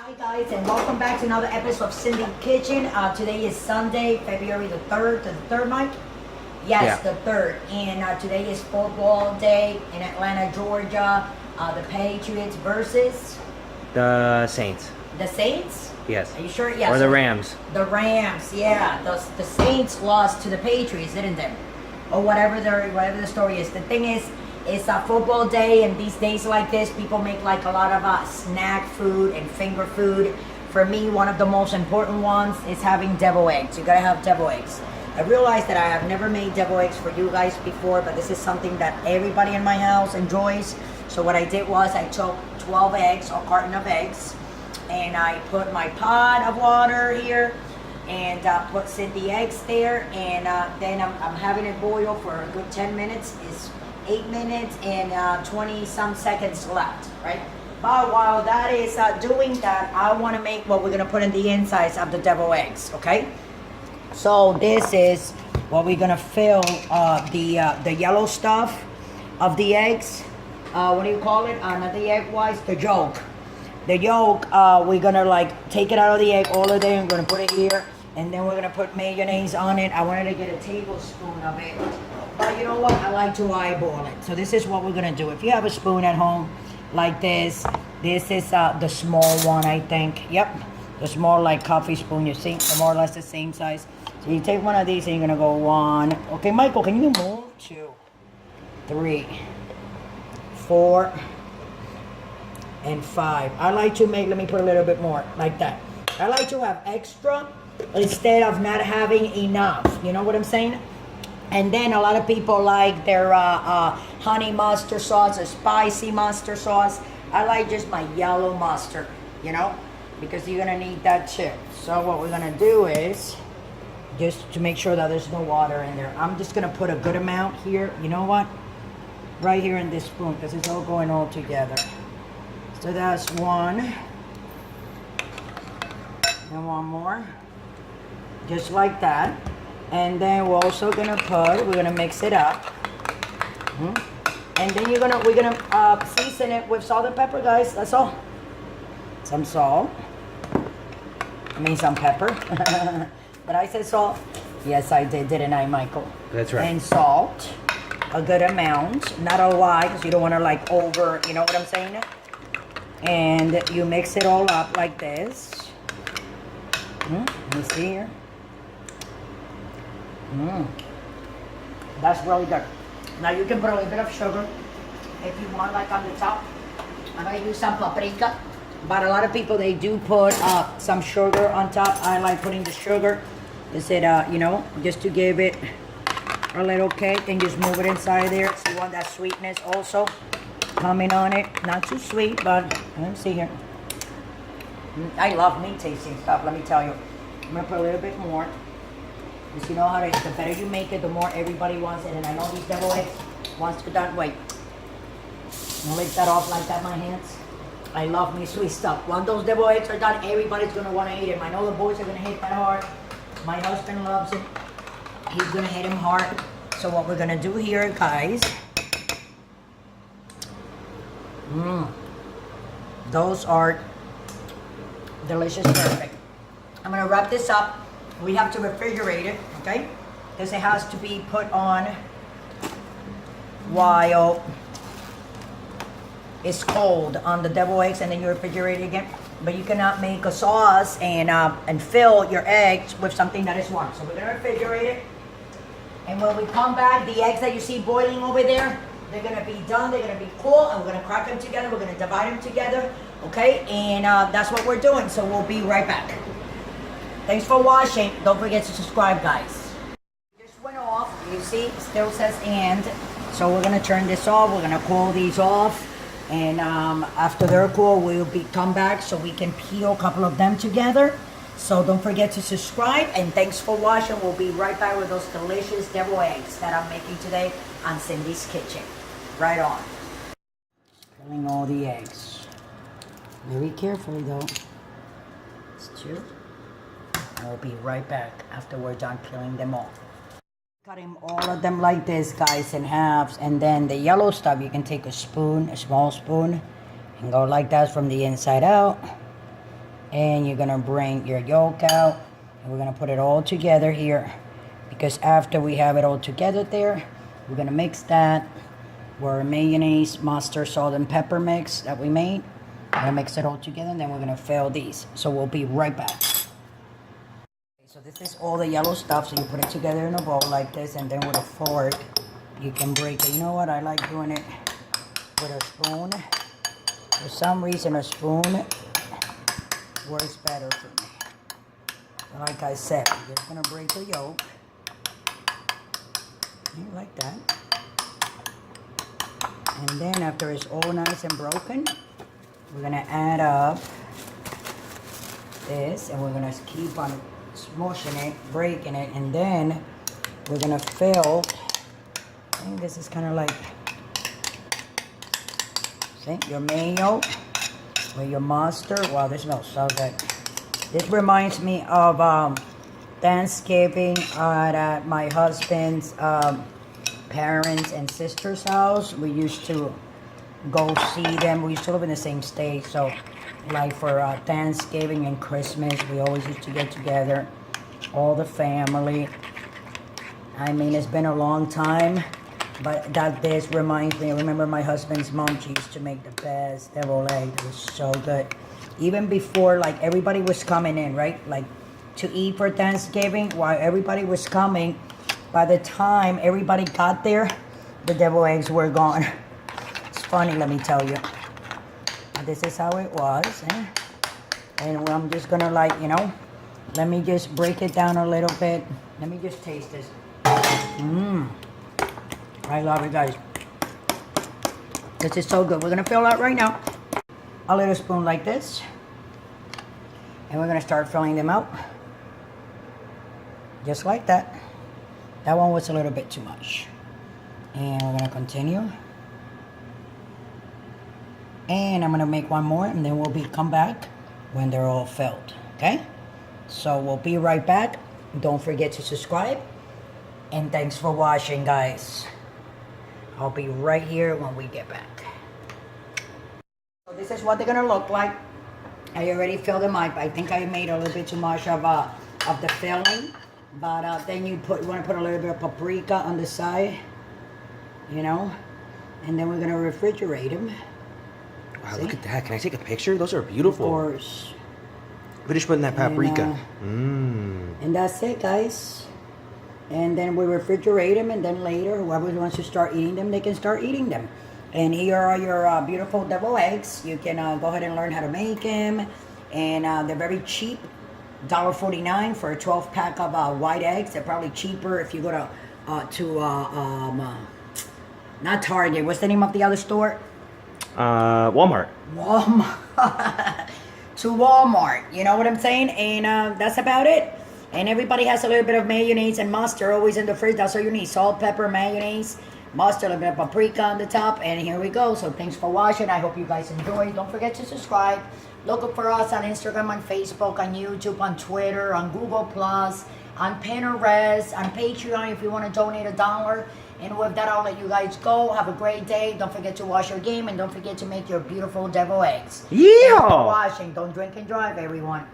Hi guys, and welcome back to another episode of Cindy's Kitchen. Today is Sunday, February the 3rd. The 3rd, Mike? Yes, Yeah. the 3rd. And today is football day in Atlanta, Georgia. The Patriots versus The Saints. the Saints? Yes. Are you sure? Yes. Or the Rams. The Rams, yeah. The Saints lost to the Patriots, didn't they? Or whatever the story is. The thing is, it's a football day, and these days like this, people make like a lot of snack food and finger food. For me, one of the most important ones is having devil eggs. You gotta have devil eggs. I realized that I have never made devil eggs for you guys before, but this is something that everybody in my house enjoys. So what I did was I took 12 eggs, or carton of eggs, and I put my pot of water here, and put the eggs there, and then I'm having it boil for a good 10 minutes. It's 8 minutes and 20 some seconds left, right? But while that is doing that, I want to make what we're going to put in the insides of the devil eggs, okay? So this is what we're going to fill the yellow stuff of the eggs. What do you call it? Not the egg whites, the yolk. The yolk, we're going to like take it out of the egg, all of it. I'm going to put it here. And then we're going to put mayonnaise on it. I wanted to get a tablespoon of it. But you know what? I like to eyeball it. So this is what we're going to do. If you have a spoon at home like this is the small one, I think. Yep. The small like coffee spoon, you see? They're more or less the same size. So you take one of these and you're going to go 1. Okay, Michael, can you move? 2, 3, 4, and 5. I like to make, let me put a little bit more like that. I like to have extra instead of not having enough. You know what I'm saying? And then a lot of people like their honey mustard sauce, or spicy mustard sauce. I like just my yellow mustard, you know, because you're gonna need that too. So what we're gonna do is, just to make sure that there's no water in there, I'm just gonna put a good amount here. You know what? Right here in this spoon, because it's all going all together. So that's 1. And 1 more. Just like that. And then we're also gonna we're gonna mix it up. And then we're gonna season it with salt and pepper, guys. That's all. Some salt. I mean some pepper. But I said salt. Yes, I did, didn't I, Michael? That's right. And salt, a good amount, not a lot, because you don't want to like over. You know what I'm saying? And you mix it all up like this. Let me see here. That's really good. Now you can put a little bit of sugar if you want, like on the top. I'm gonna use some paprika, but a lot of people, they do put some sugar on top. I like putting the sugar. Is it you know, just to give it a little kick, and just move it inside there. So you want that sweetness also coming on it. Not too sweet, but let me see here. I love meat tasting stuff, let me tell you. I'm gonna put a little bit more. Because you know how the better you make it, the more everybody wants it. And I know these devil eggs, once they're done, wait. I'll lick that off like that, my hands. I love me sweet stuff. Once those devil eggs are done, everybody's gonna wanna eat them. I know the boys are gonna hit that hard. My husband loves it. He's gonna hit them hard. So what we're gonna do here, guys. Those are delicious, perfect. I'm gonna wrap this up. We have to refrigerate it, okay? Because it has to be put on while it's cold on the devil eggs, and then you refrigerate it again. But you cannot make a sauce and fill your eggs with something that is warm. So we're gonna refrigerate it. And when we come back, the eggs that you see boiling over there, they're gonna be done, they're gonna be cool, and we're gonna crack them together, we're gonna divide them together, okay? And that's what we're doing, so we'll be right back. Thanks for watching. Don't forget to subscribe, guys. This went off. You see, it still says and. So we're going to turn this off. We're going to cool these off. And after they're cool, we'll come back so we can peel a couple of them together. So don't forget to subscribe. And thanks for watching. We'll be right back with those delicious devil eggs that I'm making today on Cindy's Kitchen. Right on. Filling all the eggs. Very carefully, though. It's 2. We'll be right back after we're done peeling them off. Cutting all of them like this, guys, in halves. And then the yellow stuff, you can take a spoon, a small spoon, and go like that from the inside out. And you're gonna bring your yolk out, and we're gonna put it all together here. Because after we have it all together there, we're gonna mix that with our mayonnaise, mustard, salt, and pepper mix that we made. We're gonna mix it all together, and then we're gonna fill these. So we'll be right back. So this is all the yellow stuff. So you put it together in a bowl like this, and then with a fork, you can break it. You know what? I like doing it with a spoon. For some reason, a spoon works better for me. So like I said, you're just gonna break the yolk. Like that. And then after it's all nice and broken, we're gonna add up this, and we're gonna keep on smushing it, breaking it, and then we're gonna fill. I think this is kind of like, see, your mayo or your mustard. Wow, this smells so good. This reminds me of Thanksgiving at my husband's parents and sister's house. We used to go see them. We used to live in the same state, so like for Thanksgiving and Christmas, we always used to get together, all the family. I mean, it's been a long time, but this reminds me. I remember my husband's mom, she used to make the best deviled egg. It was so good. Even before, like, everybody was coming in, right? Like, to eat for Thanksgiving, while everybody was coming, by the time everybody got there, the deviled eggs were gone. It's funny, let me tell you. This is how it was. And I'm just gonna, like, you know, let me just break it down a little bit. Let me just taste this. I love it, guys. This is so good. We're gonna fill out right now. A little spoon like this. And we're gonna start filling them out. Just like that. That one was a little bit too much. And we're gonna continue. And I'm gonna make one more, and then we'll come back when they're all filled, okay? So we'll be right back. Don't forget to subscribe. And thanks for watching, guys. I'll be right here when we get back. So this is what they're gonna look like. I already filled them up. I think I made a little bit too much of the filling. But then you want to put a little bit of paprika on the side, you know, and then we're gonna refrigerate them. Wow, see? Look at that. Can I take a picture? Those are beautiful. Of course. Finish putting that paprika. And that's it, guys. And then we refrigerate them, and then later, whoever wants to start eating them, they can start eating them. And here are your beautiful deviled eggs. You can go ahead and learn how to make them. And they're very cheap. $1.49 for a 12-pack of white eggs. They're probably cheaper if you go to not Target. What's the name of the other store? Walmart. To Walmart. You know what I'm saying? And that's about it. And everybody has a little bit of mayonnaise and mustard always in the fridge. That's all you need. Salt, pepper, mayonnaise, mustard, a little bit of paprika on the top. And here we go. So thanks for watching. I hope you guys enjoyed. Don't forget to subscribe. Look for us on Instagram, on Facebook, on YouTube, on Twitter, on Google+, on Pinterest, on Patreon if you want to donate $1. And with that, I'll let you guys go. Have a great day. Don't forget to wash your game. And don't forget to make your beautiful deviled eggs. Yeah. Thanks for watching. Don't drink and drive, everyone.